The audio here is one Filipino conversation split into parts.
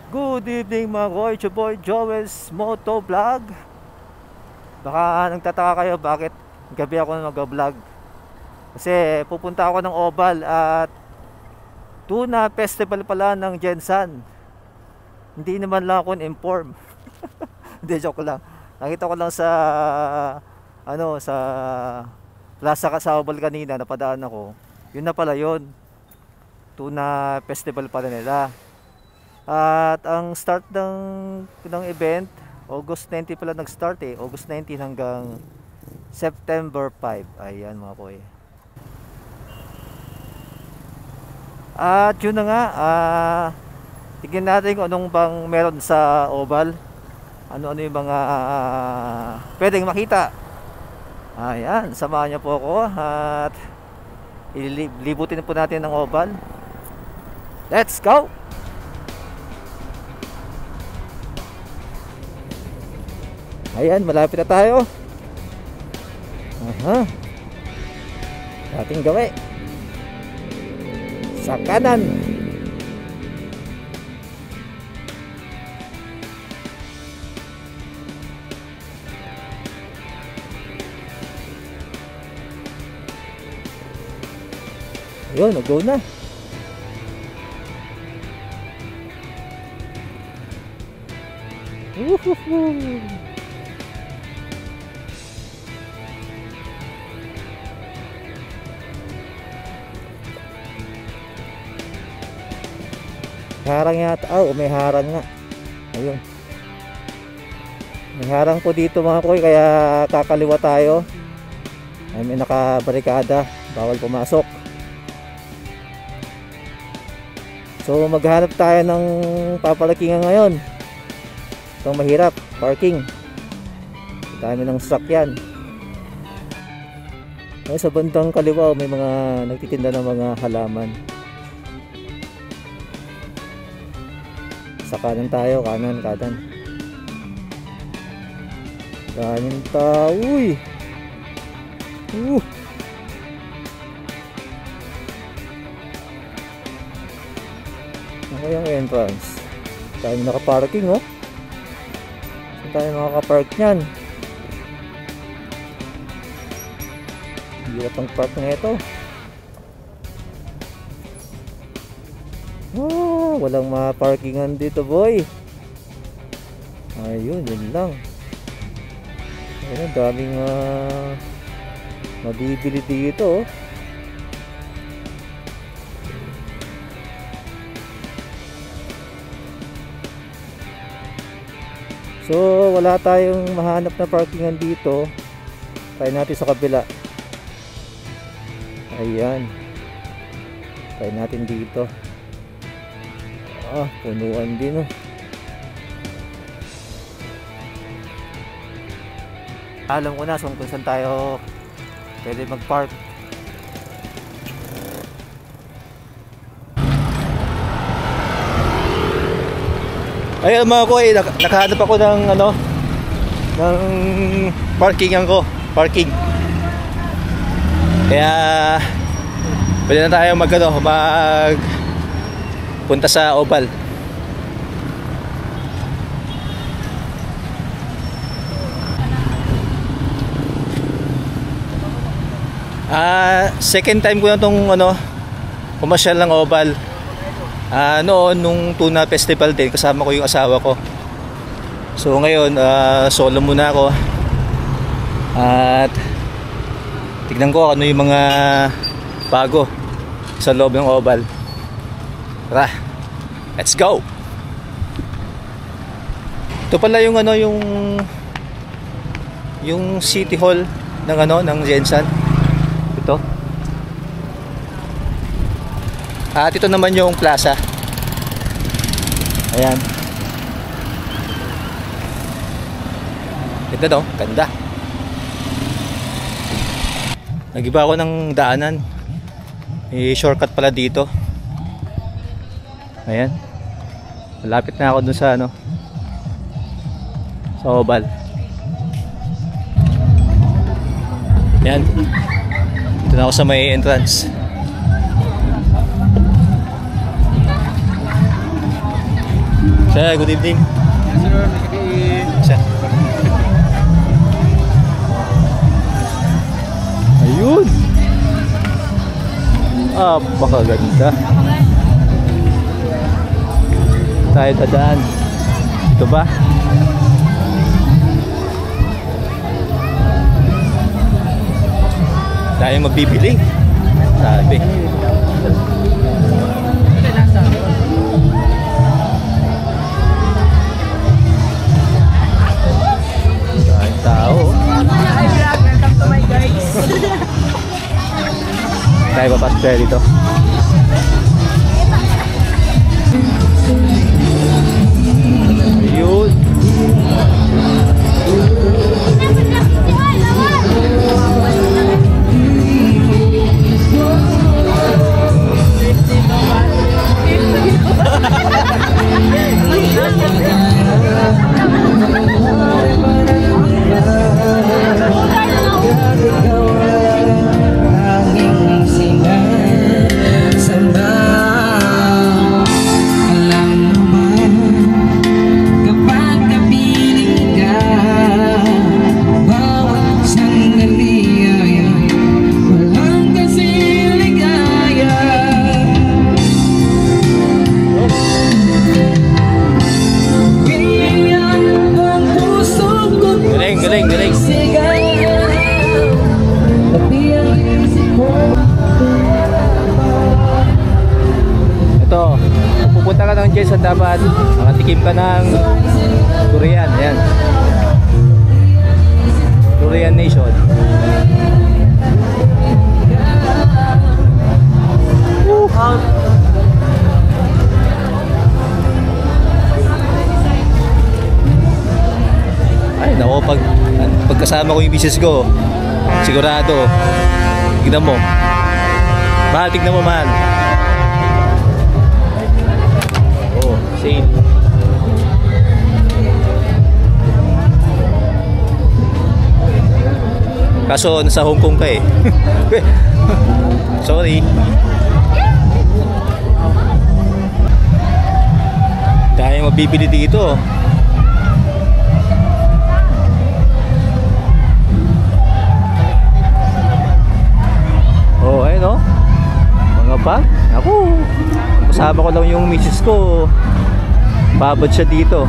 Good evening mga koy, it's your boy Joel's Moto Vlog. Baka nagtataka kayo bakit gabi ako mag-vlog. Kasi pupunta ako ng Oval at tuna festival pala ng Gensan. Hindi naman lang ako inform. Hindi, joke lang. Nakita ko lang sa sa Plaza sa Oval kanina, napadaan ako. Yun na pala yun. Tuna festival pala nila. At ang start ng event, August 19 pala nag-start August 19 hanggang September 5. Ayan mga koy. At yun na nga, tignan natin kung anong bang meron sa Oval. Ano-ano yung mga pwedeng makita. Ayan, samahan niyo po ako at ilibutin po natin ng Oval. Let's go! Ayan, malapit na tayo. Aha. Dating gawi. Sa kanan. Ayun, nag-go na. Woohoo! Harang yata. Oh, may harang nga. Ayun. May harang po dito mga koy, kaya kakaliwa tayo. Ay, may nakabarikada. Bawal pumasok. So maghanap tayo ng papalakingan ngayon. Itong mahirap, parking. Dami ng sasakyan. Ay, sa bandang kaliwa may mga nagtitinda ng mga halaman. Sa kanan tayo, kanan. Kanan tayo, uy! Ano yung entrance? Tayo nakaparking, oh. Saan tayo makakapark nyan? Hirap ang park na ito. Oh, walang maparkingan dito, boy. Ayun, yun lang. Ayun, daming mabibili dito, oh. So wala tayong mahanap na parkingan dito. Try natin sa kabila. Ayan, try natin dito. Punuan din, oh. Alam ko na kung saan tayo pwede mag-park. Ayun mga koy, nakahanap ako ng ng parkingan ko. Parking. Kaya pwede na tayo punta sa Oval. Second time ko na tong pumasyal ng Oval. Noon nung Tuna Festival din, kasama ko yung asawa ko. So ngayon solo muna ako. At tignan ko ano yung mga bago sa loob ng Oval. Tara, let's go. Ito pala yung yung City Hall ng Gensan. Ito. At ito naman yung plaza. Ayan. Ito daw, ganda. Nag-iba ako ng daanan. May shortcut pala dito. Ayan. Malapit na ako dun sa sa Oval. Ayan. Dito na ako sa may entrance. Sir, good evening. Sir, Ayun. Napakaganda. Tayo dadaan. Ito ba? Dahil magbibili. Sabi. Daming tao. Welcome to my guys. Tayo papasok tayo dito. Ayun. Ito, pupunta ka ng Quezon, dapat makatikim ka ng durian. Ayan, Durian Nation. Ay nako, pagkasama ko yung business ko, sigurado. Tignan mo mahal, tignan mo mahal. Oh, sale. Kaso nasa Hong Kong ka eh. Sorry. Dahil mabibili dito. Oh, ayun oh. Mga bag. Ako, kasama ko lang yung misis ko. Babad siya dito.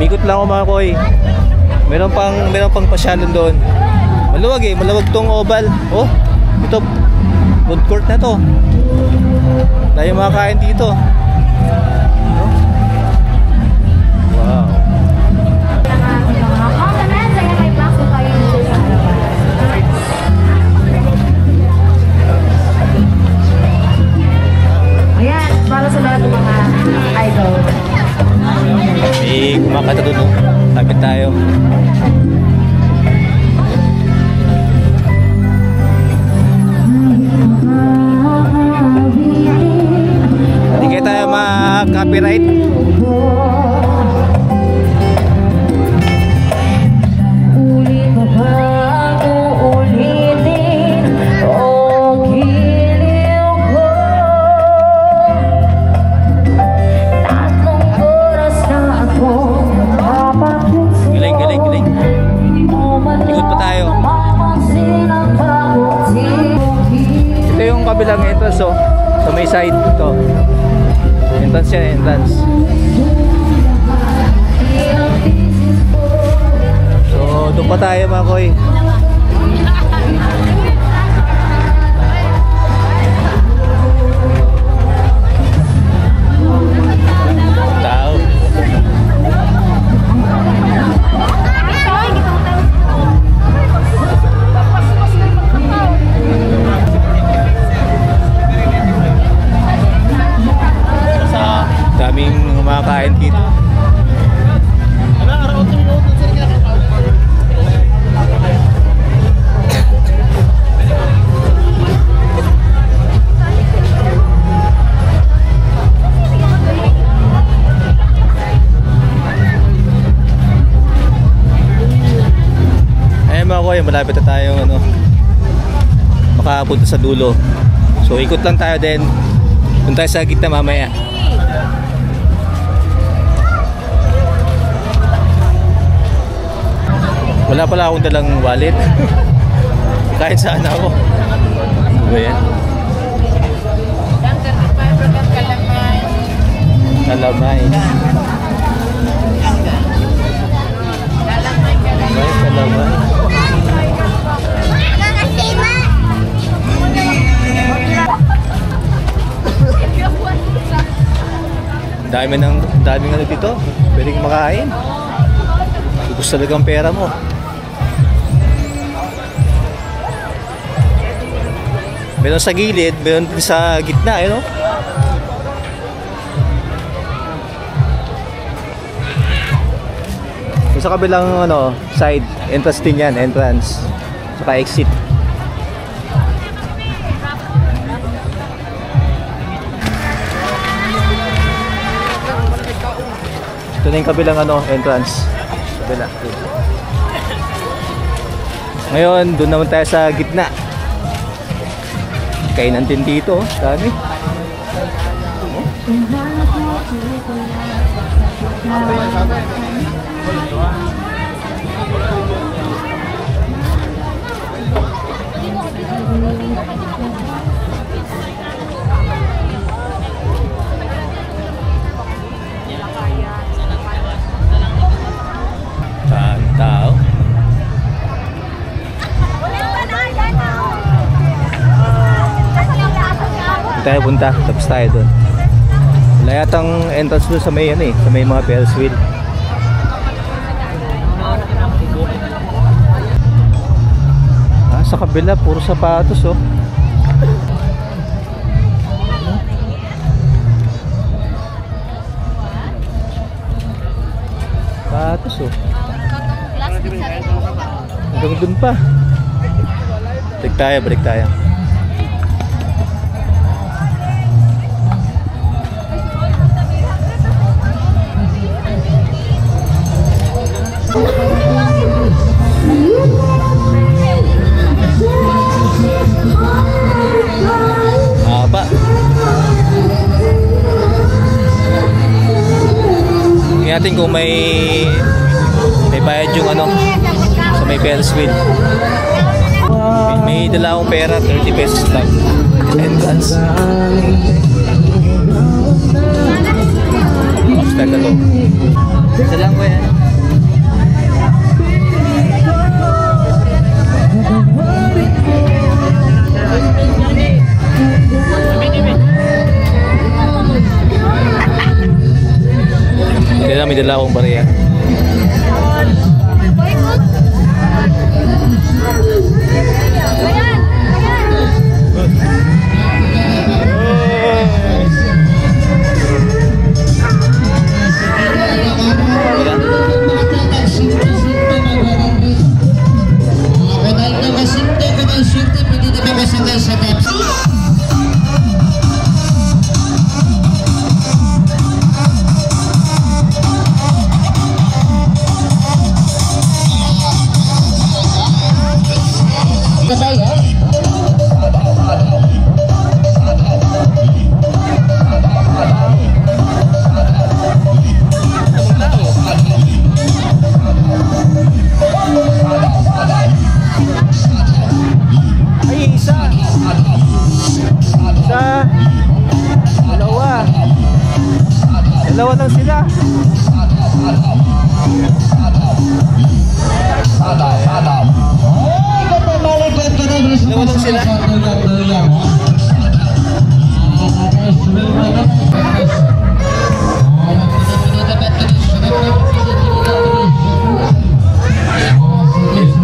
Mikot lang ako mga koy. Meron pang pasyalan doon. Maluwag eh, maluwag tong oval. Oh, ito food court na to. Tayo makakain dito. Wow. Ayan, para sa lahat ng mga idol. May kumakata doon, oh. Tapit tayo. Hindi kaya tayo ma-copyright. Kabilang entrance, oh, sa may side to. Entrance yan, entrance. So doon pa tayo mga koy. Tao. Daming kumakain dito. Ayun mga koy, malapit na tayong makapunta sa dulo. So ikot lang tayo din. Doon tayo sa gitna mamaya. Wala pala akong dalang wallet. Kahit saan ako. Ano ba yan? Kalamay. Kalamay. Daming ano dito. Pwedeng makain. Gusto talaga ang pera mo. Meron sa gilid, meron din sa gitna, eh, no? Sa kabilang ano, side, entrance din yan, entrance. Saka exit. Ito na yung kabilang ano, entrance. Kabila. Ngayon, doon naman tayo sa gitna. Kainan din dito, dami. Tao. Tayo punta, tapos tayo doon. Wala yatang entrance doon sa may ano eh, sa may mga Ferris wheel. Sa kabila, puro sapatos oh. Sapatos oh. Hanggang dun pa. Balik tayo. Haba. Tingnan natin kung may bayad yung ano sa may Ferris wheel. May dala akong pera, 30 pesos lang. Entrance. Upstart na to. Isa lang ko yan. Kaya may dala akong bariya. Dalawa lang sila. Dalawa lang sila.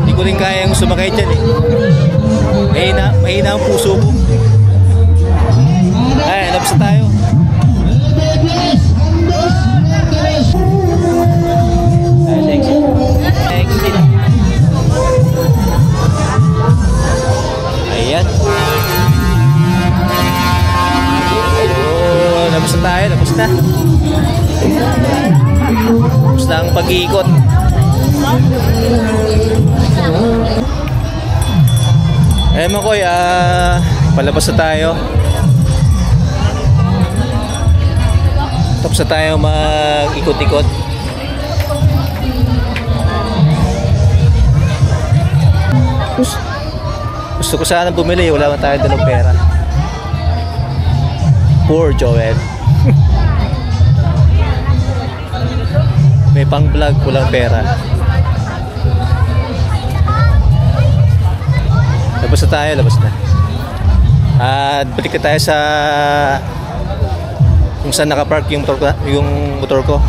Hindi ko rin kaya yung sumakay dyan eh. Mahina ang puso ko. Ay, labas tayo. Ayan. Oh, tapos na tayo, tapos na. Tapos na ang pag-iikot. Eh mga koy, palabas na tayo. Tapos na tayo mag-ikot-ikot. Gusto ko sana bumili, wala man tayo dalang pera. Poor Joel. May pang vlog, walang pera. Labas na tayo, labas na. At balik na tayo sa kung saan nakapark yung motor ko.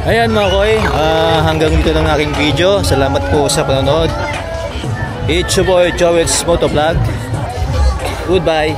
Ayan mga koy, hanggang dito lang aking video. Salamat po sa panonood. It's your boy Joel's Motovlog. Goodbye.